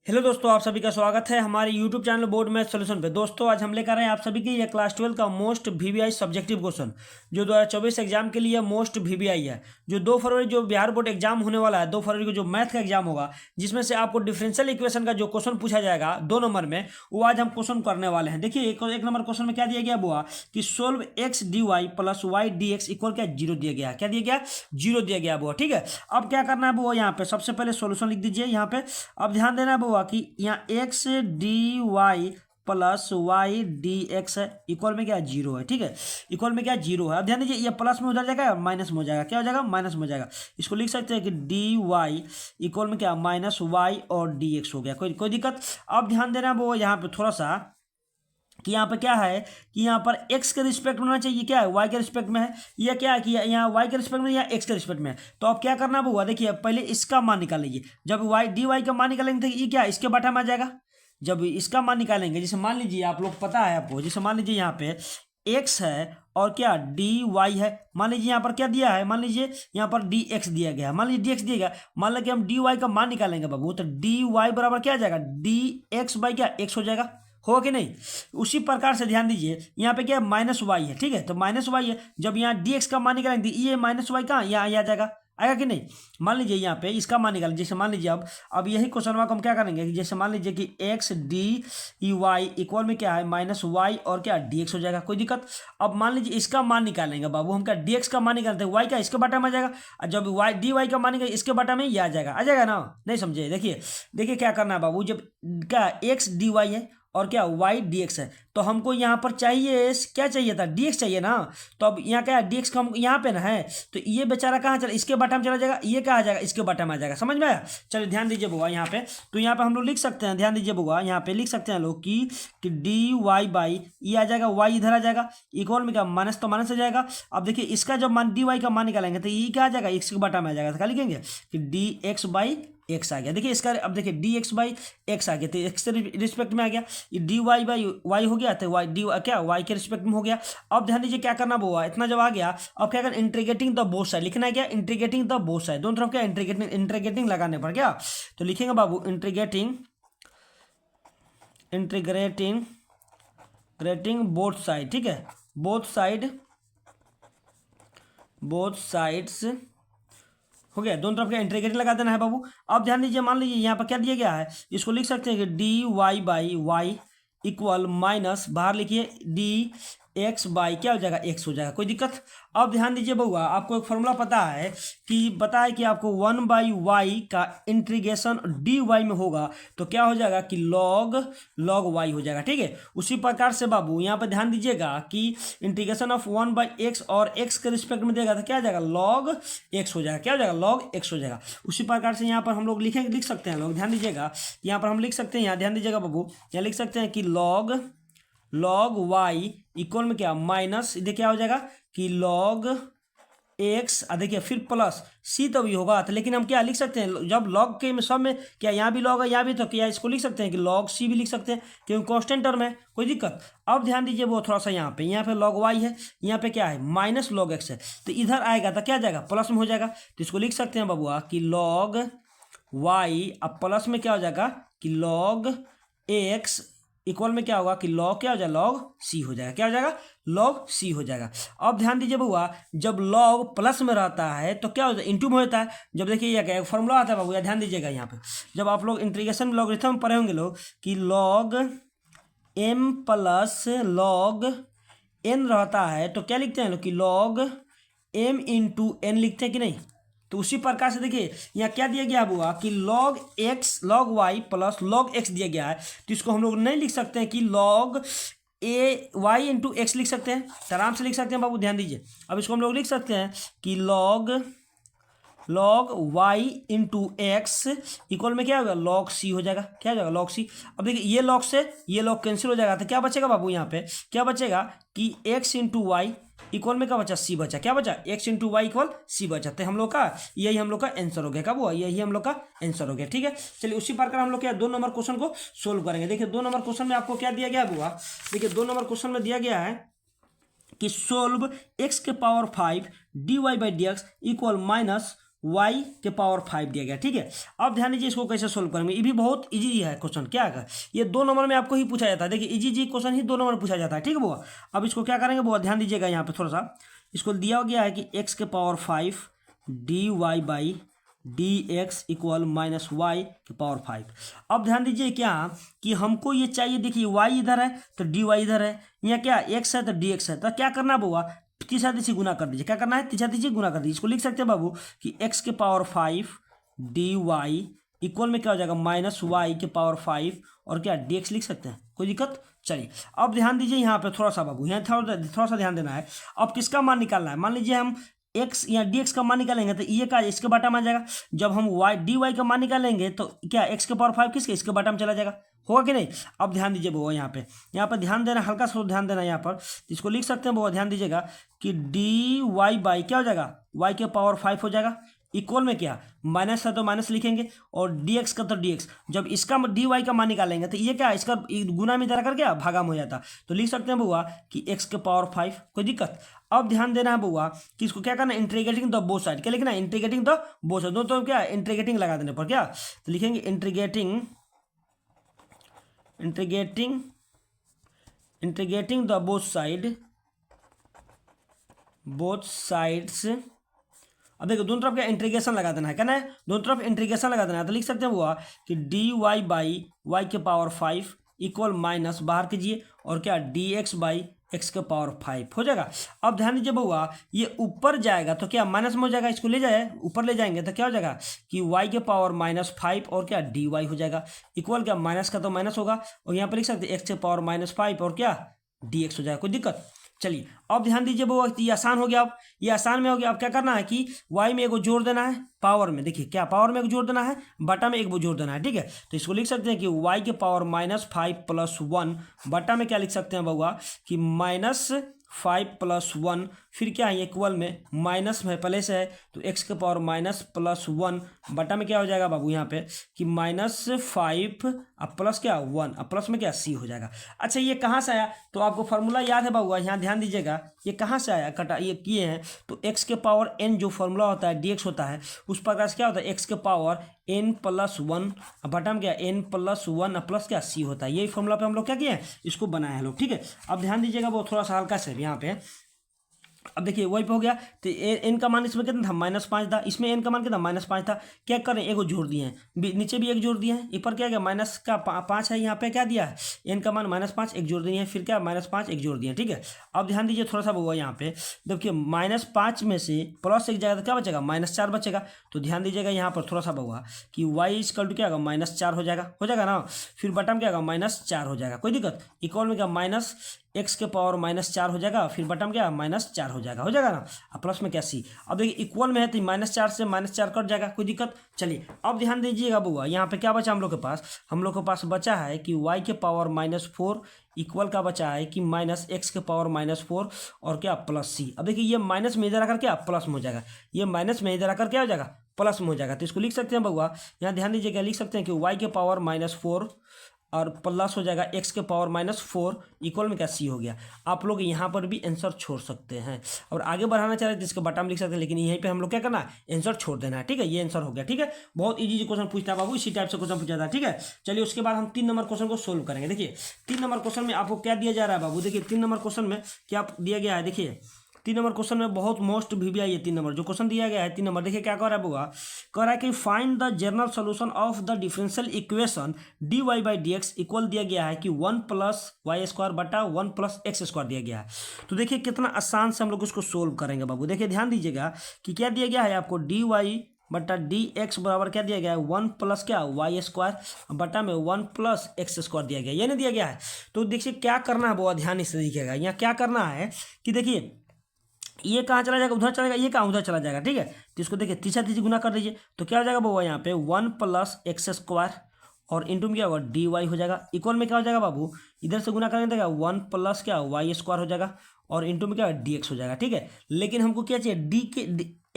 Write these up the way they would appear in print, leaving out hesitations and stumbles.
Hello दोस्तों, आप सभी का स्वागत है हमारे YouTube channel board math solution पे। दोस्तों आज हम लेकर आए हैं आप सभी के लिए क्लास 12 का मोस्ट वीवीआई सब्जेक्टिव क्वेश्चन जो 2024 एग्जाम के लिए मोस्ट वीवीआई है। जो 2 फरवरी जो बिहार बोर्ड एग्जाम होने वाला है, 2 फरवरी को जो मैथ का एग्जाम होगा, जिसमें से आपको डिफरेंशियल इक्वेशन का जो क्वेश्चन पूछा जाएगा 2 नंबर में, वो आज हम क्वेश्चन करने वाले हैं। देखिए एक नंबर क्वेश्चन में क्या दिया गया हुआ कि solve x D y plus y d x equal क्या 0 दिया गया। क्या दिया गया? 0 दिया गया बुआ। ठीक है, अब क्या करना है बुआ, यहाँ पे सबसे पहले सोल्यूशन लिख दीजिए यहाँ पे। अब ध्यान देना है बुआ कि यहाँ x D y plus y d x है इक्वल में क्या 0 है। ठीक है, इक्वल में क्या 0 है। अब ध्यान दीजिए ये प्लस में उधर जाएगा माइनस में हो जाएगा। क्या हो जाएगा? माइनस में हो जाएगा। इसको लिख सकते हैं कि डी वाई इक्वल में क्या माइनस वाई और डी एक्स हो गया। कोई दिक्कत? अब ध्यान देना वो यहाँ पे थोड़ा सा कि यहाँ पर क्या है कि यहाँ पर x के रिस्पेक्ट में होना चाहिए, क्या है y के रिस्पेक्ट में है। यह क्या है कि यहाँ y के रिस्पेक्ट में या x के रिस्पेक्ट में है। तो अब क्या करना होगा, देखिए पहले इसका मान निकालेंगे। जब y dy का मान निकालेंगे तो ये क्या इसके बटा में आ जाएगा। जब इसका मान निकालेंगे, जैसे मान लीजिए आप लोग पता है आपको, जैसे मान लीजिए यहाँ पे x है और क्या dy है। मान लीजिए यहाँ पर क्या दिया है, मान लीजिए यहाँ पर dx दिया गया है। मान लीजिए dx दिया गया, मान लीजिए हम dy का मान निकालेंगे बाबू, तो dy बराबर क्या आ जाएगा dx बाई क्या x हो जाएगा। होगा कि नहीं? उसी प्रकार से ध्यान दीजिए यहाँ पे क्या माइनस वाई है। ठीक है, तो माइनस वाई है, जब यहाँ डी एक्स का मान निकालेंगे ये माइनस वाई कहाँ यहाँ आ जाएगा, आएगा कि नहीं? मान लीजिए यहाँ पे इसका मान निकालेंगे। जैसे मान लीजिए अब यही क्वेश्चन को हम क्या करेंगे कि जैसे मान लीजिए कि एक्स डी वाई इक्वल में क्या है माइनस वाई और क्या डी एक्स हो जाएगा। कोई दिक्कत? अब मान लीजिए इसका मान निकालेंगे बाबू, हम क्या डी एक्स का मान निकालते हैं, वाई का इसके बटा में आ जाएगा। और जब वाई डी वाई का मान निकाले इसके बटा में ये आ जाएगा ना? नहीं समझे? देखिए क्या करना है बाबू, जब क्या एक्स डी वाई है और क्या वाई डी एक्स है, तो हमको यहाँ पर चाहिए क्या चाहिए था, डी एक्स चाहिए ना। तो अब यहाँ क्या डी एक्स का हम यहाँ पे ना है, तो ये बेचारा कहाँ चला, इसके बटा में चला जाएगा। ये कहाँ आ जाएगा, इसके बटा में आ जाएगा। समझ में आया? चलिए ध्यान दीजिए बुआ यहाँ पे, तो यहाँ पे हम लोग लिख सकते हैं, ध्यान दीजिए बुआ यहाँ पे लिख सकते हैं लोग कि डी वाई बाई ये आ जाएगा, वाई इधर आ जाएगा, इक्वल में क्या माइनस तो माइनस आ जाएगा। अब देखिए इसका जब मान डी वाई का मान निकालेंगे तो ये क्या आ जाएगा, इसके बटा में आ जाएगा। तो क्या लिखेंगे कि डी एक्स बाई एक्स आ गया। देखिए इसका अब देखिए डी एक्स बाई एक्स आ गया, तो एक्स के रिस्पेक्ट में आ गया। ये डी वाई बाई वाई हो गया, तो वाई डी क्या वाई के रिस्पेक्ट में हो गया। अब ध्यान दीजिए क्या करना हुआ, इतना जब आ गया अब क्या करना, इंटीग्रेटिंग द बोथ साइड लिखना है। क्या इंटीग्रेटिंग द बोथ साइड, दोनों तरफ क्या इंटीग्रेटिंग लगाने पर क्या, तो लिखेंगे बाबू इंटीग्रेटिंग बोथ साइड। ठीक है, बोथ साइड्स हो गया, दोनों तरफ का इंटीग्रेटिंग लगा देना है बाबू। अब ध्यान दीजिए, मान लीजिए यहाँ पर क्या दिया गया है, इसको लिख सकते हैं कि d y by y equal minus बाहर लिखिए डी एक्स बाई क्या हो जाएगा एक्स हो जाएगा। कोई दिक्कत? अब ध्यान दीजिए बउआ, आपको एक फॉर्मूला पता है कि आपको 1/y का इंटीग्रेशन डी वाई में होगा तो क्या हो जाएगा कि log y हो जाएगा। ठीक है, उसी प्रकार से बाबू यहाँ पर ध्यान दीजिएगा कि इंटीग्रेशन ऑफ 1/x और x के रिस्पेक्ट में देगा तो क्या हो जाएगा log x हो जाएगा। क्या हो जाएगा? log x हो जाएगा। उसी प्रकार से यहाँ पर हम लोग लिख सकते हैं लोग, ध्यान दीजिएगा यहाँ पर हम लिख सकते हैं, यहाँ ध्यान दीजिएगा बाबू, यहाँ लिख सकते हैं कि log y इक्वल में क्या माइनस देखिए क्या हो जाएगा कि log x, देखिए फिर प्लस c तो भी होगा, तो लेकिन हम क्या लिख सकते हैं, जब log के सब में क्या यहाँ भी log है यहाँ भी, तो क्या इसको लिख सकते हैं कि log c भी लिख सकते हैं क्योंकि कांस्टेंट टर्म है। कोई दिक्कत? अब ध्यान दीजिए वो थोड़ा सा यहाँ पे log y है, यहाँ पे क्या है माइनस log x है, तो इधर आएगा तो क्या आ जाएगा प्लस में हो जाएगा। तो इसको लिख सकते हैं बबुआ कि log y अब प्लस में क्या हो जाएगा कि log x इक्वल में क्या होगा कि log क्या हो जाएगा log c हो जाएगा। क्या हो जाएगा? log c हो जाएगा। अब ध्यान दीजिए बउआ, जब log प्लस में रहता है तो क्या होता है इंटू में होता है। जब देखिए ये क्या फॉर्मूला आता है बाबू, ध्यान दीजिएगा यहाँ पे, जब आप लोग इंटीग्रेशन लॉगरिथम पढ़े होंगे लोग कि log m plus log n रहता है तो क्या लिखते हैं लोग कि log m इंटू n लिखते हैं कि नहीं। तो उसी प्रकार से देखिए यहाँ क्या दिया गया हुआ कि log y plus log x दिया गया है, तो इसको हम लोग नहीं लिख सकते हैं कि log a y into x लिख सकते हैं, तो आराम से लिख सकते हैं बाबू। ध्यान दीजिए, अब इसको हम लोग लिख सकते हैं कि log y into x equal में क्या होगा log c हो जाएगा। क्या हो जाएगा? log c। अब देखिए ये log से ये log कैंसिल हो जाएगा, तो क्या बचेगा बाबू, यहाँ पे क्या बचेगा कि x इंटू वाई इक्वल में क्या बचा c बचा। क्या बचा? x into y equal c बचा। तो हम लोग का यही हम लोग का आंसर हो गया। कब हुआ? यही हम लोग का आंसर हो गया। ठीक है, चलिए उसी प्रकार हम लोग क्या 2 नंबर क्वेश्चन को सोल्व करेंगे। देखिए 2 नंबर क्वेश्चन में आपको क्या दिया गया हुआ, देखिए 2 नंबर क्वेश्चन में दिया गया है कि सोल्व x के power 5 dy by d x equal minus y के पावर 5 दिया गया, ठीक है। अब ध्यान दीजिए इसको कैसे सोल्व करेंगे, ये भी बहुत इजी है क्वेश्चन। क्या है, ये 2 नंबर में आपको ही पूछा जाता है। देखिए इजी क्वेश्चन ही 2 नंबर में पूछा जाता है, ठीक है बुआ। अब इसको क्या करेंगे बुआ, ध्यान दीजिएगा यहाँ पे थोड़ा सा। इसको दिया गया है कि x के power 5 dy by dx equal minus y के पावर 5। अब ध्यान दीजिए क्या कि हमको ये चाहिए, देखिए y इधर है तो dy इधर है, यहाँ क्या x है तो dx है। तो क्या करना बुआ, तीसरा तीसरी गुना कर दीजिए। क्या करना है, तीसरा तीसरी गुना कर दीजिए। इसको लिख सकते हैं बाबू कि x के पावर 5 dy इक्वल में क्या हो जाएगा माइनस वाई के पावर 5 और क्या dx लिख सकते हैं, कोई दिक्कत। चलिए अब ध्यान दीजिए यहाँ पे थोड़ा सा बाबू, यहाँ थोड़ा सा ध्यान देना है। अब किसका मान निकालना है, मान लीजिए हम x या dx का मान निकालेंगे तो ये का इसके बाटा में आ जाएगा। जब हम dy का मान निकालेंगे तो क्या x के पावर 5 किसके, इसके बाटा में चला जाएगा, होगा कि नहीं। अब ध्यान दीजिए बुआ, यहाँ पर ध्यान देना, हल्का सा ध्यान देना। यहाँ पर इसको लिख सकते हैं बुआ, ध्यान दीजिएगा कि dy बाई क्या हो जाएगा, y के पावर 5 हो जाएगा, इक्वल में क्या माइनस है तो माइनस लिखेंगे और dx का तो dx। जब इसका dy का मान निकालेंगे तो ये क्या, इसका गुना में इधर कर क्या भागा में हो जाता। तो लिख सकते हैं बुआ कि x के पावर 5, कोई दिक्कत। अब ध्यान देना है बुआ कि इसको क्या करना है, इंटीग्रेटिंग द बोथ साइड। क्या लिखना है, इंटीग्रेटिंग द बोथ साइड। तो क्या इंटीग्रेटिंग लगा देने पर क्या, तो लिखेंगे इंटीग्रेटिंग द बोथ साइड्स। अब देखो दोनों तरफ क्या इंटीग्रेशन लगा देना है, क्या ना, दोनों तरफ इंटीग्रेशन लगा देना है। तो लिख सकते हैं हुआ कि dy बाई वाई के पावर 5 इक्वल माइनस बाहर कीजिए और क्या dx बाई x के पावर 5 हो जाएगा। अब ध्यान दीजिए बउआ, ये ऊपर जाएगा तो क्या माइनस में हो जाएगा, इसको ले जाए ऊपर ले जाएंगे तो क्या हो जाएगा कि y के पावर -5 और क्या dy हो जाएगा, इक्वल क्या माइनस का तो माइनस होगा और यहाँ पर लिख सकते हैं x के पावर -5 और क्या dx हो जाएगा, कोई दिक्कत। चलिए अब ध्यान दीजिए वो, ये आसान हो गया। अब ये आसान में हो गया। अब क्या करना है कि y में एगो जोड़ देना है, पावर में देखिए क्या पावर में एक जोड़ देना है, बटा में एक वो जोड़ देना है, ठीक है। तो इसको लिख सकते हैं कि y के पावर -5 + 1 बटा में क्या लिख सकते हैं बउआ कि -5 + 1 फिर क्या है इक्वल में माइनस में पहले से है तो x के पावर -+1 बटा में क्या हो जाएगा बाबू यहाँ पे कि -5 अब प्लस क्या 1 अब प्लस में क्या c हो जाएगा। अच्छा ये कहाँ से आया, तो आपको फार्मूला याद है बाबू, यहाँ ध्यान दीजिएगा ये कहाँ से आया, कटा ये किए हैं तो x के पावर n जो फार्मूला होता है dx होता है उस प्रकार से क्या होता है x के पावर n+1 बटा में क्या n+1 प्लस क्या c होता है। यही फार्मूला पे हम लोग क्या किए हैं, इसको बनाए हैं लोग, ठीक है। अब ध्यान दीजिएगा वो थोड़ा सा हल्का से यहाँ पे। अब देखिए वही पे हो गया तो n का मान इसमें कितना था -5 था, इसमें n का मान कितना -5 था। क्या करें एगो जोड़ दिए हैं, नीचे भी एक जोड़ दिए हैं, ऊपर क्या गया माइनस का 5 है, यहाँ पे क्या दिया है n का मान -5 एक जोड़ दिए हैं, फिर क्या -5 एक जोड़ दिए हैं, ठीक है। अब ध्यान दीजिए थोड़ा सा वो यहाँ पे देखिए -5 में से प्लस एक जाएगा तो क्या बचेगा -4 बचेगा। तो ध्यान दीजिएगा यहाँ पर थोड़ा सा बउआ कि y = क्या होगा -4 हो जाएगा ना, फिर बटन क्या होगा -4 हो जाएगा, कोई दिक्कत। इक्वल में क्या x के पावर -4 हो जाएगा, फिर बटन क्या -4 हो जाएगा ना, अब प्लस में क्या c। अब देखिए इक्वल में है तो -4 से -4 कट जाएगा, कोई दिक्कत। चलिए अब ध्यान दीजिएगा बुआ यहाँ पे क्या बचा हम लोग के पास बचा है कि y के पावर -4 इक्वल का बचा है कि -x के पावर -4 और क्या +c। अब देखिए ये माइनस में इधर आकर क्या प्लस में हो जाएगा, ये माइनस में इधर आकर क्या हो जाएगा प्लस में हो जाएगा। तो इसको लिख सकते हैं बउआ, यहाँ ध्यान दीजिएगा लिख सकते हैं कि y के पावर -4 और प्लस हो जाएगा x के पावर -4 इक्वल में क्या c हो गया। आप लोग यहाँ पर भी आंसर छोड़ सकते हैं और आगे बढ़ाना चाह रहे हैं तो इसके बटा में लिख सकते हैं, लेकिन यहीं पे हम लोग क्या करना है आंसर छोड़ देना है, ठीक है। ये आंसर हो गया, ठीक है। बहुत इजी क्वेश्चन पूछता है बाबू, इसी टाइप से क्वेश्चन पूछा था, ठीक है। चलिए उसके बाद हम 3 नंबर क्वेश्चन को सोल्व करेंगे। देखिए 3 नंबर क्वेश्चन में आपको क्या दिया जा रहा है बाबू, देखिए 3 नंबर क्वेश्चन में क्या दिया गया है। देखिए 3 नंबर क्वेश्चन में बहुत मोस्ट VBI है 3 नंबर जो क्वेश्चन दिया गया है 3 नंबर। देखिए क्या कह रहा है बुआ, कह रहा है कि find the general solution of the differential equation dy/dx equal दिया गया है कि 1 + y² बटा 1 + x² दिया गया है। तो देखिए कितना आसान से हम लोग उसको सोल्व करेंगे बाबू। देखिए ध्यान दीजिएगा कि क्या दिया गया है आपको dy/dx बराबर क्या दिया गया है 1 + क्या y² बटा में 1 + x² दिया गया, ये नहीं दिया गया है। तो देखिए क्या करना है बुआ, ध्यान से देखिएगा यहाँ क्या करना है कि देखिए ये कहाँ चला जाएगा, उधर चला जाएगा, ये कहाँ उधर चला जाएगा, ठीक है। तो इसको देखिए तीसरा गुना कर दीजिए तो क्या हो जाएगा बाबू यहाँ पे 1 + x² और इंटू में क्या होगा dy हो जाएगा, इक्वल में क्या हो जाएगा बाबू इधर से गुना करेंगे देगा 1 + क्या y² हो जाएगा और इंटू में क्या dx हो जाएगा, ठीक है। लेकिन हमको क्या चाहिए d के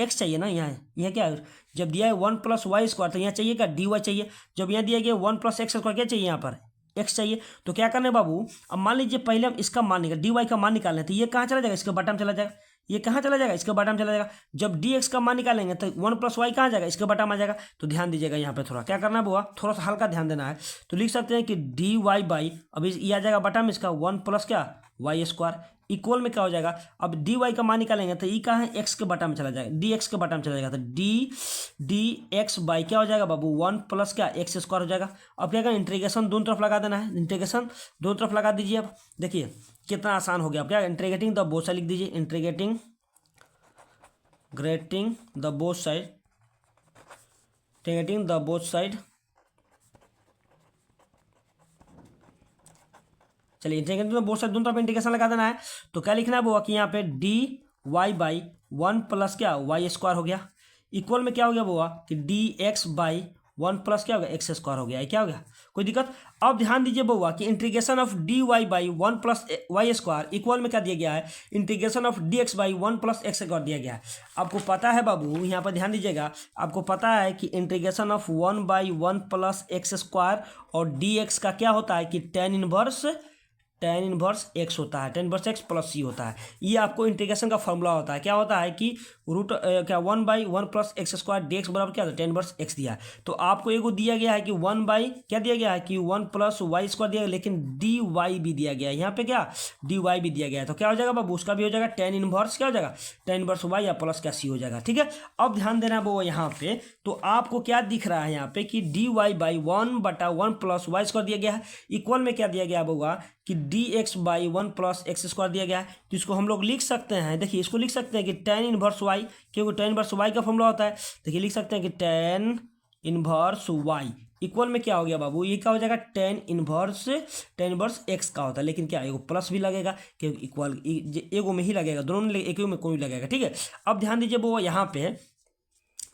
x चाहिए ना, यहाँ क्या जब दिया है 1 + y² तो यहाँ चाहिए क्या dy चाहिए। जब यहाँ दिया गया 1 + x² क्या चाहिए यहाँ पर x चाहिए। तो क्या करना है बाबू, अब मान लीजिए पहले हम इसका मान निकाल dy का मान निकालना है तो ये कहाँ चला जाएगा इसके बटा में चला जाएगा, ये कहाँ चला जाएगा, इसके बटा में चला जाएगा। जब डी एक्स का मान निकालेंगे तो 1 + y कहाँ जाएगा, इसके बटा में आ जाएगा। तो ध्यान दीजिएगा यहाँ पे थोड़ा क्या करना है बुआ, थोड़ा सा हल्का ध्यान देना है। तो लिख सकते हैं कि डी वाई बाई, अब ये आ जाएगा बटा में इसका 1 + क्या y² इक्वल में क्या हो जाएगा। अब डी वाई का मान निकालेंगे तो ई कहाँ है, एक्स के बटा में चला जाएगा, डी एक्स के बटा में चला जाएगा। तो डी एक्स बाई क्या हो जाएगा बाबू 1 + क्या x² हो जाएगा। अब क्या करें, इंटीग्रेशन दोनों तरफ लगा देना है, इंटीग्रेशन दोनों तरफ लगा दीजिए। अब देखिए कितना आसान हो गया। अब क्या इंटीग्रेटिंग द बोथ साइड लिख दीजिए, integrating the both side, integrating the both side. चलिए इंटीग्रेटिंग द बोथ साइड दोनों तरफ इंटीग्रेशन लगा देना है। तो क्या लिखना है वो कि यहाँ पे डी वाई बाई 1 + क्या y² हो गया, इक्वल में क्या हो गया वो कि डी एक्स बाई 1 + क्या हो गया x² हो गया। क्या हो गया, कोई दिक्कत। अब ध्यान दीजिए बउआ कि integration of d y by 1 + y² equal में क्या दिया गया है, integration of d x by 1 + x² दिया गया है। आपको पता है बाबू, यहाँ पर ध्यान दीजिएगा, आपको पता है कि इंटीग्रेशन ऑफ 1/1 + x² और डी एक्स का क्या होता है कि tan इनवर्स x होता है, tan इनवर्स x + c होता है। ये आपको इंटीग्रेशन का फॉर्मूला होता है। क्या होता है कि क्या 1/1 + x² dx बराबर क्या होता है, tan इनवर्स x दिया है। तो आपको एगो दिया गया है कि 1 बाई क्या दिया गया है कि 1 + y² दिया गया, लेकिन डी वाई भी दिया गया है यहाँ पे, क्या डी वाई भी दिया गया है। तो क्या हो जाएगा बाबू, उसका भी हो जाएगा tan इनवर्स क्या हो जाएगा, tan इनवर्स y या प्लस क्या c हो जाएगा। ठीक है, अब ध्यान देना वो यहाँ पे, तो आपको क्या दिख रहा है यहाँ पे कि डी वाई बाई 1/1 + y² दिया गया है, इक्वल में क्या दिया गया बउआ कि डी एक्स बाई 1 + x² दिया गया है। तो इसको हम लोग लिख सकते हैं, देखिए इसको लिख सकते हैं कि tan इनवर्स y, क्योंकि tan इनवर्स y का फॉर्मूला होता है। देखिए लिख सकते हैं कि tan इनवर्स y इक्वल में क्या हो गया बाबू, ये क्या हो जाएगा tan इनवर्स x का होता है, लेकिन क्या एगो प्लस भी लगेगा क्योंकि इक्वल एगो में ही लगेगा, दोनों में एक में कोई लगेगा। ठीक है, अब ध्यान दीजिए वो यहाँ पे,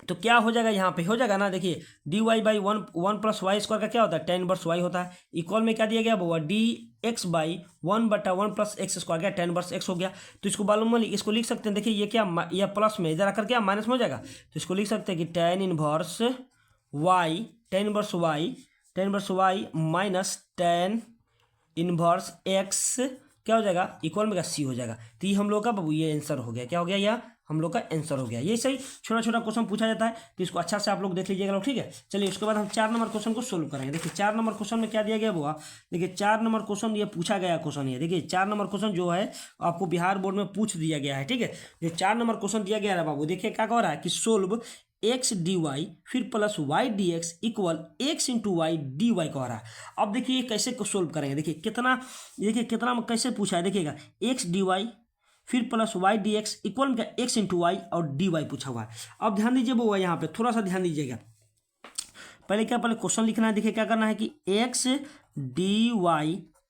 तो क्या हो जाएगा यहाँ पे, हो जाएगा ना। देखिए डी वाई बाई 1 + y² का क्या होता है, tan इनवर्स y होता है, इक्वल में क्या दिया गया वो डी एक्स बाई 1/1 + x² क्या tan इनवर्स x हो गया। तो इसको मालूम है, इसको लिख सकते हैं, देखिए ये क्या यह प्लस में इधर आकर क्या माइनस में हो जाएगा। तो इसको लिख सकते हैं कि tan inverse y minus tan inverse x क्या हो जाएगा, इक्वल में c हो जाएगा। तो ये हम लोग का बाबू ये आंसर हो गया। क्या हो गया, यह हम लोग का आंसर हो गया। ये सही छोटा छोटा क्वेश्चन पूछा जाता है, तो इसको अच्छा से आप लोग देख लीजिएगा लोग। ठीक है, चलिए उसके बाद हम 4 नंबर क्वेश्चन को सोल्व करेंगे। देखिए 4 नंबर क्वेश्चन में क्या दिया गया हुआ, देखिए 4 नंबर क्वेश्चन ये पूछा गया क्वेश्चन है। देखिए 4 नंबर क्वेश्चन जो है आपको बिहार बोर्ड में पूछ दिया गया है। ठीक है, ये 4 नंबर क्वेश्चन दिया गया है बाबू। देखिए क्या कह रहा है कि सोल्व x dy फिर plus y dx equal x × y dy कह रहा है। अब देखिए कैसे सोल्व करेंगे, देखिए कितना कैसे पूछा है, देखिएगा x dy फिर प्लस y dx इक्वल में क्या x × y और dy पूछा हुआ है। अब ध्यान दीजिए वो यहाँ पे थोड़ा सा ध्यान दीजिएगा, पहले क्वेश्चन लिखना है। देखिए क्या करना है कि x dy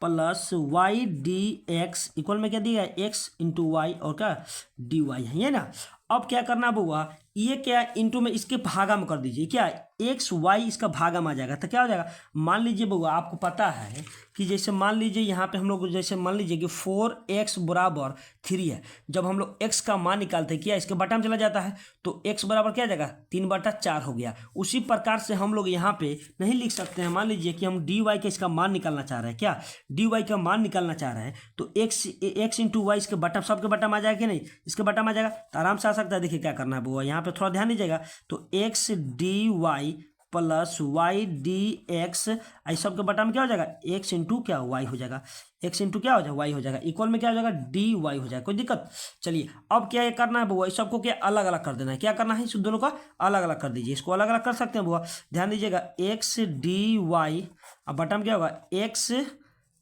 plus y dx equal में क्या दिया है, x × y और क्या dy है, ये ना। अब क्या करना बउआ, ये क्या इंटू में इसके भागा में कर दीजिए, क्या एक्स वाई इसका भागा में आ जाएगा। तो क्या हो जाएगा, मान लीजिए बउआ आपको पता है कि जैसे मान लीजिए यहाँ पे हम लोग जैसे मान लीजिए कि 4x = 3 है। जब हम लोग x का मान निकालते हैं क्या इसके बटा में चला जाता है, तो x बराबर क्या आ जाएगा 3/4 हो गया। उसी प्रकार से हम लोग यहाँ पे नहीं लिख सकते हैं, मान लीजिए कि हम डी वाई का इसका मान निकालना चाह रहे हैं, क्या डी वाई का मान निकालना चाह रहे हैं, तो x × y इसके बटा सबके बटा में आ जाएगा कि नहीं, इसके बटा में आ जाएगा, तो आराम से आ सकता है। देखिए क्या करना है बुआ, यहाँ पे थोड़ा ध्यान दीजिएगा। तो x dy plus y dx इस सब के बटा में क्या हो जाएगा, x × क्या y हो जाएगा, x × क्या हो जाएगा y हो जाएगा, इक्वल में क्या हो जाएगा dy हो जाएगा। कोई दिक्कत। चलिए अब क्या करना है बुआ, इस सबको क्या अलग अलग कर देना है। क्या करना है, इस दोनों का अलग अलग कर दीजिए। इसको अलग अलग कर सकते हैं बुआ, ध्यान दीजिएगा x dy अब बटा में क्या होगा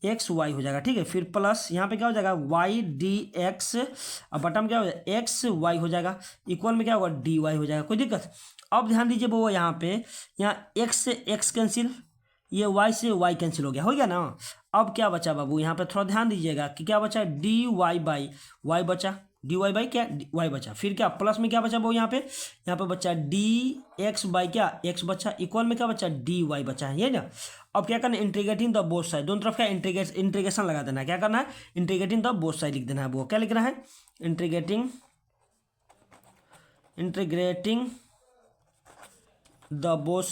x y हो जाएगा। ठीक है, फिर प्लस यहाँ पे क्या हो जाएगा y dx अब बटा में क्या हो जाएगा x y हो जाएगा, इक्वल में क्या होगा dy हो जाएगा। कोई दिक्कत। अब ध्यान दीजिए वो यहाँ पे, यहाँ x से x कैंसिल, ये y से y कैंसिल हो गया ना। अब क्या बचा बाबू, यहाँ पे थोड़ा ध्यान दीजिएगा कि क्या बचा, dy बाई y बचा, dy बाई क्या y बचा, फिर क्या प्लस में क्या बचा वो यहाँ पे बचा dx बाई क्या x बचा, इक्वल में क्या बचा dy बचा है, ये ना। अब क्या करना है, इंटीग्रेटिंग द बोथ साइड, दोनों तरफ क्या इंटीग्रेशन लगा देना है। क्या करना है, इंटीग्रेटिंग द बोथ साइड लिख देना है। वो क्या लिखना है, इंटीग्रेटिंग द बोथ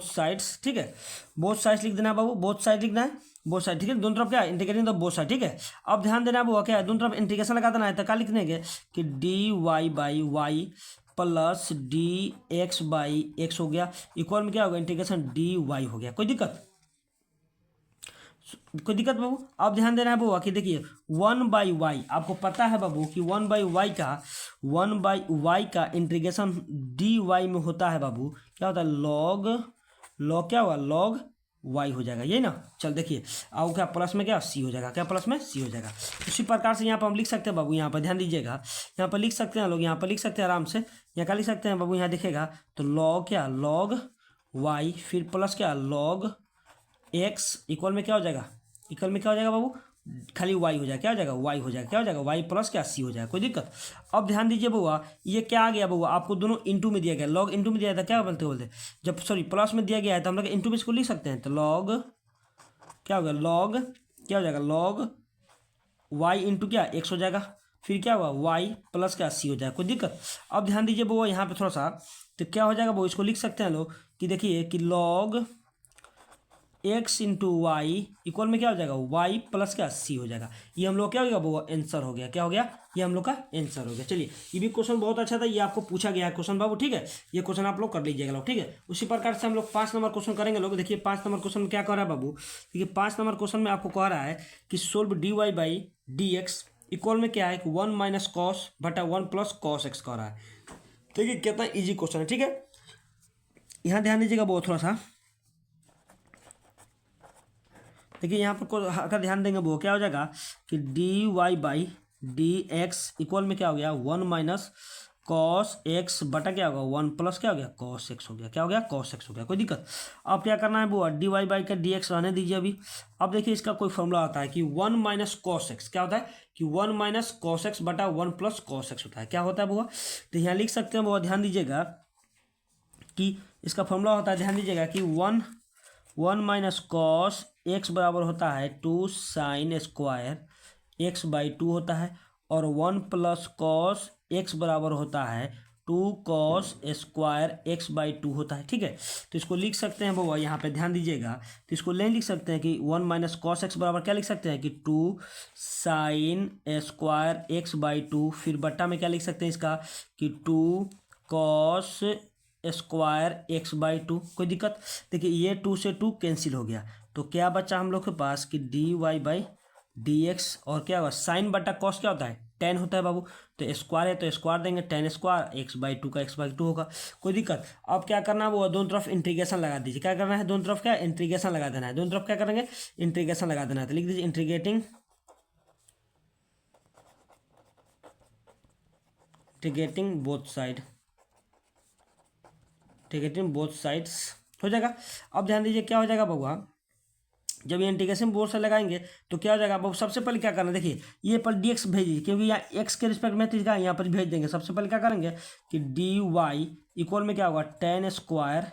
साइड्स। ठीक है, बोथ साइड्स लिख देना है बाबू, बोथ साइड लिखना है। बोथ साइड, ठीक है, दोनों तरफ क्या है इंटीग्रेटिंग द बोथ साइड, ठीक है। अब ध्यान देना वो क्या है, दोनों तरफ इंटीग्रेशन लगा देना है, तो क्या लिख देंगे कि d y by y plus d x by x हो गया, इक्वल में क्या होगा इंटीग्रेशन डी वाई हो गया। कोई दिक्कत, कोई दिक्कत बाबू। अब ध्यान देना है बाबू कि देखिए 1/y, आपको पता है बाबू कि 1/y का इंटीग्रेशन डी वाई में होता है बाबू, क्या होता है लॉग, लॉग क्या होगा लॉग वाई हो जाएगा, ये ना। चल देखिए आओ क्या प्लस में क्या सी हो जाएगा, क्या प्लस में सी हो जाएगा। उसी प्रकार से यहाँ पर हम लिख सकते हैं बाबू, यहाँ पर ध्यान दीजिएगा, यहाँ पर लिख सकते हैं लोग, यहाँ पर लिख सकते हैं आराम से, यहाँ क्या लिख सकते हैं बाबू, यहाँ दिखेगा तो लॉग क्या लॉग वाई फिर प्लस क्या लॉग एक्स इक्वल में क्या हो जाएगा, इक्वल में क्या हो जाएगा बाबू खाली वाई हो जाएगा, क्या हो जाएगा वाई हो जाएगा, क्या हो जाएगा वाई प्लस क्या सी हो जाएगा। कोई दिक्कत। अब ध्यान दीजिए बउआ ये क्या आ गया बउआ, आपको दोनों इंटू में दिया गया, लॉग इंटू में दिया था, क्या बोलते जब सॉरी प्लस में दिया गया है तो हम लोग इंटू में इसको लिख सकते हैं, तो लॉग क्या होगा लॉग क्या हो जाएगा लॉग वाई इंटू क्या एक्स हो जाएगा, फिर क्या होगा वाई प्लस क्या सी हो जाएगा। कोई दिक्कत। अब ध्यान दीजिए बउआ यहाँ पे थोड़ा सा, तो क्या हो जाएगा वो इसको लिख सकते हैं लोग कि देखिए कि log x into y equal में क्या हो जाएगा वाई प्लस क्या सी हो जाएगा। ये हम लोग क्या हो गया वो आंसर हो गया, क्या हो गया ये हम लोग का आंसर हो गया। चलिए ये भी क्वेश्चन बहुत अच्छा था, ये आपको पूछा गया है क्वेश्चन बाबू, ठीक है, ये क्वेश्चन आप लोग कर लीजिएगा लोग, ठीक है। उसी प्रकार से हम लोग 5 नंबर क्वेश्चन करेंगे लोग। देखिए 5 नंबर क्वेश्चन में क्या कह रहा है बाबू, देखिए 5 नंबर क्वेश्चन में आपको कह रहा है कि solve d y by d x equal में क्या है 1 माइनस कॉस बटा 1 प्लस कॉस एक्स कह रहा है। देखिए कितना ईजी क्वेश्चन है, ठीक है। यहाँ ध्यान दीजिएगा बहुत थोड़ा सा, देखिए यहाँ पर अगर ध्यान देंगे वो क्या हो जाएगा कि d y by d x equal में क्या हो गया 1 माइनस कॉस एक्स बटा क्या होगा 1 प्लस क्या हो गया कॉस एक्स हो गया, क्या हो गया कॉस एक्स हो गया। कोई दिक्कत। अब क्या करना है वो डी वाई बाई का डी एक्स रहने दीजिए अभी। अब देखिए इसका कोई फॉर्मूला आता है कि 1 माइनस कॉस एक्स, क्या होता है कि 1 माइनस कॉस एक्स बटा 1 प्लस कॉस एक्स होता है, क्या होता है वो, तो यहाँ लिख सकते हैं वो, ध्यान दीजिएगा कि इसका फॉर्मूला होता है, ध्यान दीजिएगा कि 1 माइनस कॉस एक्स बराबर होता है 2 साइन स्क्वायर एक्स बाई 2 होता है, और 1 प्लस कॉस एक्स बराबर होता है 2 कॉस स्क्वायर एक्स बाई 2 होता है, ठीक है। तो इसको लिख सकते हैं वो यहाँ पे ध्यान दीजिएगा, तो इसको नहीं लिख सकते हैं कि 1 माइनस कॉस एक्स बराबर क्या लिख सकते हैं कि 2 साइन स्क्वायर एक्स बाई 2, फिर बट्टा में क्या लिख सकते हैं इसका कि 2 कॉस स्क्वायर एक्स बाई 2। कोई दिक्कत। देखिए ये 2 से 2 कैंसिल हो गया, तो क्या बचा हम लोग के पास कि d y by d x, और क्या होगा साइन बटा कॉस क्या होता है टेन होता है बाबू, तो स्क्वायर है तो स्क्वायर देंगे, टेन स्क्वायर एक्स बाई 2 का एक्स बाई 2 होगा। कोई दिक्कत। अब क्या करना है वो दोनों तरफ इंटीग्रेशन लगा दीजिए, क्या करना है दोनों तरफ क्या इंटीग्रेशन लगा देना है, दोनों तरफ क्या करेंगे इंटीग्रेशन लगा देना है, तो लिख दीजिए integrating both side, integrating both sides हो जाएगा। अब ध्यान दीजिए क्या हो जाएगा बउआ, जब ये इंटीग्रेशन बोर्ड से लगाएंगे तो क्या हो जाएगा अब सबसे पहले क्या करना है, देखिए ये पर डी एक्स भेज दीजिए, क्योंकि यहाँ एक्स के रिस्पेक्ट में तो यहाँ पर भेज देंगे। सबसे पहले क्या करेंगे कि डी वाई इक्वल में क्या होगा टेन स्क्वायर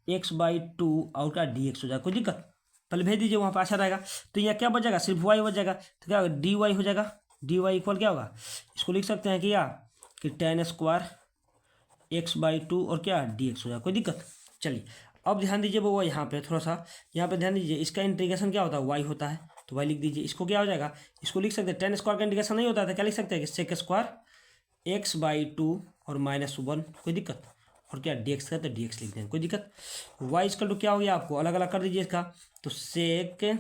एक्स बाई 2 और क्या डी एक्स हो जाएगा। कोई दिक्कत, पहले भेज दीजिए वहाँ पर अच्छा रहेगा। तो यहाँ क्या बचेगा सिर्फ वाई बच जाएगा, तो क्या होगा डी वाई हो जाएगा, डी वाई इक्वल क्या होगा, इसको लिख सकते हैं कि या कि टेन स्क्वायर एक्स बाई 2 और क्या डी एक्स हो जाएगा। कोई दिक्कत। चलिए अब ध्यान दीजिए वो यहाँ पे थोड़ा सा, यहाँ पे ध्यान दीजिए इसका इंटीग्रेशन क्या होता है वाई होता है, तो वाई लिख दीजिए। इसको क्या हो जाएगा, इसको लिख सकते हैं टेन स्क्वायर का इंटीग्रेशन नहीं होता था, क्या लिख सकते हैं कि सेक स्क्वायर एक्स बाई 2 और -1। कोई दिक्कत। और क्या डी एक्स का तो डी एक्स लिख देंगे, कोई दिक्कत। वाई इसका टू क्या हो गया आपको अलग अलग कर दीजिए इसका, तो sec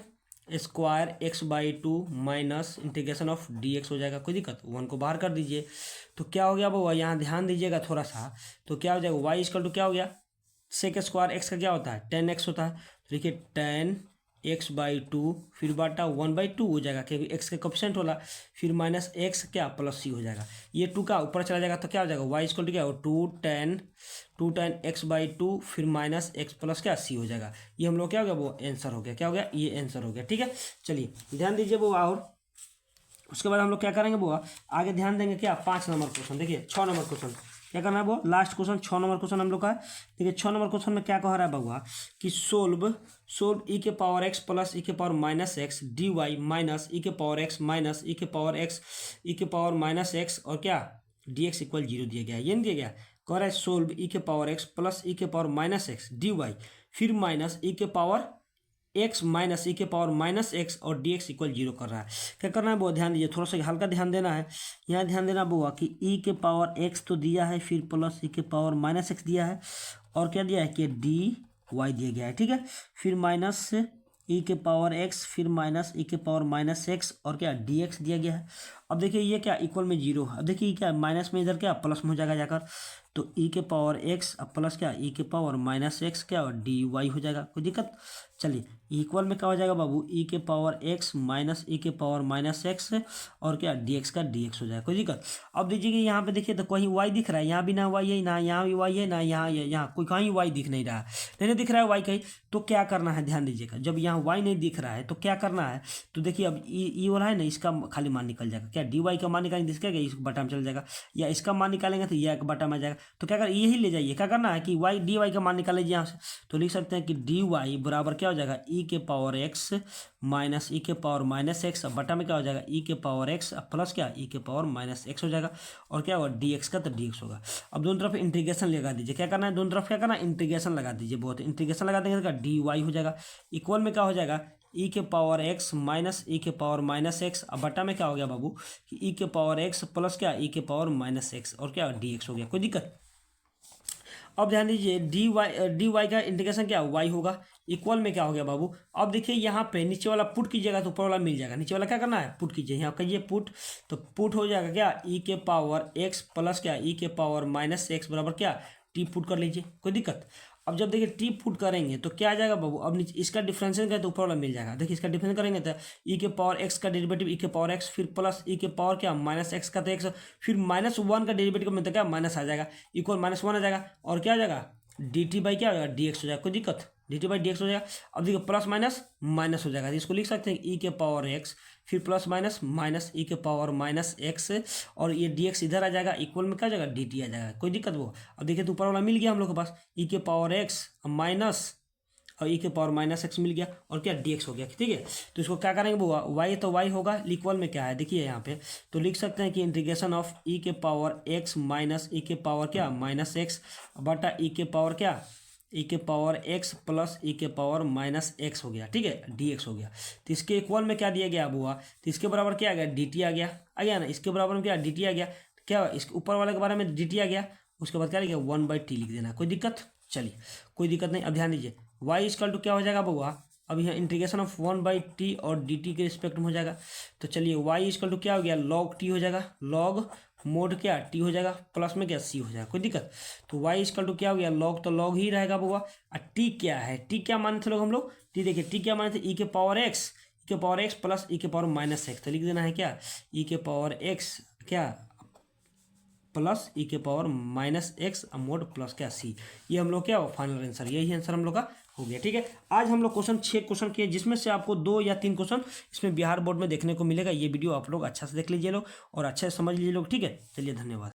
square x by 2 minus integration of d x हो जाएगा। कोई दिक्कत। 1 को बाहर कर दीजिए, तो क्या हो गया वो यहाँ ध्यान दीजिएगा थोड़ा सा, तो क्या हो जाएगा वाई इसका टू क्या हो गया सेक स्क्वायर एक्स का क्या होता है 10x होता है, तो देखिए 10x बाई 2 फिर बाटा 1/2 हो जाएगा, क्योंकि x का कोफिशिएंट होला, फिर माइनस एक्स क्या प्लस सी हो जाएगा। ये 2 का ऊपर चला जाएगा तो क्या हो जाएगा वाई इक्वल टू क्या हो 2 tan x बाई 2 फिर माइनस एक्स प्लस क्या सी हो जाएगा। ये हम लोग क्या हो गया वो आंसर हो गया, क्या हो गया ये आंसर हो गया, ठीक है। चलिए ध्यान दीजिए वो, और उसके बाद हम लोग क्या करेंगे वो आगे ध्यान देंगे क्या 5 नंबर क्वेश्चन। देखिए 6 नंबर क्वेश्चन क्या करना है वो लास्ट क्वेश्चन 6 नंबर क्वेश्चन हम लोग का है। देखिए 6 नंबर क्वेश्चन में क्या कह रहा है बउआ कि सोल्व ई के पावर एक्स प्लस ई के power minus x D Y minus ई के पावर एक्स माइनस ई के पावर एक्स ई के पावर माइनस एक्स और क्या डी एक्स इक्वल 0 दिया गया है। ये नहीं दिया गया, कह रहा है सोल्व ई के पावर एक्स प्लस ई के power minus x D y फिर माइनस ई के पावर एक्स माइनस ई के पावर माइनस एक्स और डी एक्स इक्वल 0 कर रहा है। क्या करना है बुआ, ध्यान दीजिए, थोड़ा सा हल्का ध्यान देना है। यहाँ ध्यान देना बुआ कि ई के पावर एक्स तो दिया है, फिर प्लस ई के पावर माइनस एक्स दिया है, और क्या दिया है कि डी वाई दिया गया है, ठीक है। फिर माइनस ई के पावर एक्स, फिर माइनस ई के पावर माइनस एक्स, और क्या डी एक्स दिया गया है। अब देखिए ये क्या इक्वल में 0 है। अब देखिए क्या माइनस में इधर क्या प्लस में हो जाएगा जाकर, तो ई के पावर एक्स अब प्लस क्या ई के पावर माइनस एक्स क्या और डी वाई हो जाएगा, कोई दिक्कत। चलिए इक्वल में क्या हो जाएगा बाबू, ई के पावर एक्स माइनस ई के पावर माइनस एक्स और क्या डी एक्स का डी एक्स हो जाएगा, कोई दिक्कत। अब दीजिए कि यहाँ पे देखिए तो कहीं वाई दिख रहा है, यहाँ भी ना वाई है, ना यहाँ भी वाई है, ना यहाँ कोई कहीं वाई दिख नहीं रहा है, नहीं दिख रहा है वाई कहीं। तो क्या करना है, ध्यान दीजिएगा, जब यहाँ वाई नहीं दिख रहा है तो क्या करना है, तो देखिए अब ई वाला है ना, इसका खाली मान निकल जाएगा, क्या डी वाई का मान निकालेंगे इसका इस बटा में चल जाएगा, या इसका मान निकालेंगे तो यह एक बटा में आ जाएगा। तो क्या कर यही ले जाइए, क्या करना है कि वाई डी वाई का मान निकाल लीजिए यहाँ से। तो लिख सकते हैं कि डी वाई बराबर क्या हो जाएगा, ई के पावर एक्स माइनस ई के पावर माइनस एक्स, बटा में क्या हो जाएगा ई के पावर एक्स प्लस क्या ई के पावर माइनस एक्स हो जाएगा, और क्या होगा डी एक्स का तो डी एक्स होगा। अब दोनों तरफ इंटीग्रेशन लगा दीजिए, क्या करना है दोनों तरफ क्या करना है इंटीग्रेशन लगा दीजिए, बहुत इंटीग्रेशन लगा देंगे तो डी वाई हो जाएगा, इक्वल में क्या हो जाएगा ई के पावर एक्स माइनस ई के पावर माइनस एक्स, अब बटा में क्या हो गया बाबू कि ई के पावर एक्स प्लस क्या ई के पावर माइनस एक्स और क्या डी एक्स हो गया, कोई दिक्कत। अब ध्यान दीजिए डी वाई का इंटीग्रेशन क्या वाई होगा, इक्वल में क्या हो गया बाबू। अब देखिए यहाँ पे नीचे वाला पुट कीजिएगा तो ऊपर वाला मिल जाएगा, नीचे वाला क्या करना है पुट कीजिए, यहाँ कहिए पुट, तो पुट हो जाएगा क्या ई के पावर एक्स प्लस क्या ई के पावर माइनस एक्स बराबर क्या टी पुट कर लीजिए, कोई दिक्कत। अब जब देखिए टी पुट करेंगे तो क्या आ जाएगा बाबू, अब नीचे इसका डिफरेंशियल करें तो ऊपर वाला मिल जाएगा, देखिए इसका डिफरेंस करेंगे तो ई के पावर एक्स का डेरिवेटिव ई के पावर एक्स, फिर प्लस ई के पावर क्या माइनस एक्स का तो एक्स, फिर माइनस वन का डेरिवेटिव में तो क्या माइनस आ जाएगा, इक्वल माइनस वन आ जाएगा, और क्या आ जाएगा डी टी बाई क्या हो जाएगा डी एक्स हो जाएगा, कोई दिक्कत, D T by d x हो जाएगा। अब देखिए प्लस माइनस माइनस हो जाएगा, इसको लिख सकते हैं ई के पावर एक्स, फिर प्लस माइनस माइनस ई के पावर माइनस एक्स, और ये डी एक्स इधर आ जाएगा, इक्वल में क्या हो जाएगा डी टी आ जाएगा, कोई दिक्कत वो। अब देखिए तो ऊपर वाला मिल गया हम लोग के पास ई के पावर एक्स माइनस और ई के पावर माइनस एक्स मिल गया, और क्या डी एक्स हो गया, ठीक है। तो इसको क्या करेंगे वो वाई तो वाई होगा, इक्वल में क्या है देखिए यहाँ पे, तो लिख सकते हैं कि इंटीग्रेशन ऑफ ई के पावर एक्स माइनस ई के पावर क्या माइनस एक्स बटा ई के पावर क्या ई के पावर एक्स प्लस ई के पावर माइनस एक्स हो गया, ठीक है, डी एक्स हो गया। तो इसके इक्वल में क्या दिया गया अब हुआ, तो इसके बराबर क्या आ गया डी टी आ गया ना, इसके बराबर में क्या डी टी आ गया, क्या इसके ऊपर वाले के बारे में डी टी आ गया, उसके बाद क्या लिखा 1/t लिख देना, कोई दिक्कत। चलिए कोई दिक्कत नहीं। अब ध्यान दीजिए y इक्वल टू क्या हो जाएगा बउआ, अब यहाँ इंटीग्रेशन ऑफ 1/t और dt के रिस्पेक्ट में हो जाएगा। तो चलिए y इक्वल टू क्या हो गया log t हो जाएगा, log मोड क्या t हो जाएगा, प्लस में क्या c हो जाएगा, कोई दिक्कत। तो y इक्वल टू क्या हो गया log, तो log ही रहेगा बउआ। और t क्या है, t क्या माने थे लोग हम लोग, t देखिए t क्या माने थे e के पावर x प्लस e के पावर माइनस एक्स, तो लिख देना है क्या e के पावर x क्या प्लस ई के power minus x mode plus क्या सी, ये हम लोग क्या फाइनल आंसर, यही आंसर हम लोग का हो गया, ठीक है। आज हम लोग 6 क्वेश्चन किए, जिसमें से आपको 2 या 3 क्वेश्चन इसमें बिहार बोर्ड में देखने को मिलेगा। ये वीडियो आप लोग अच्छा से देख लीजिए लोग, और अच्छा से समझ लीजिए लोग, ठीक है। चलिए धन्यवाद।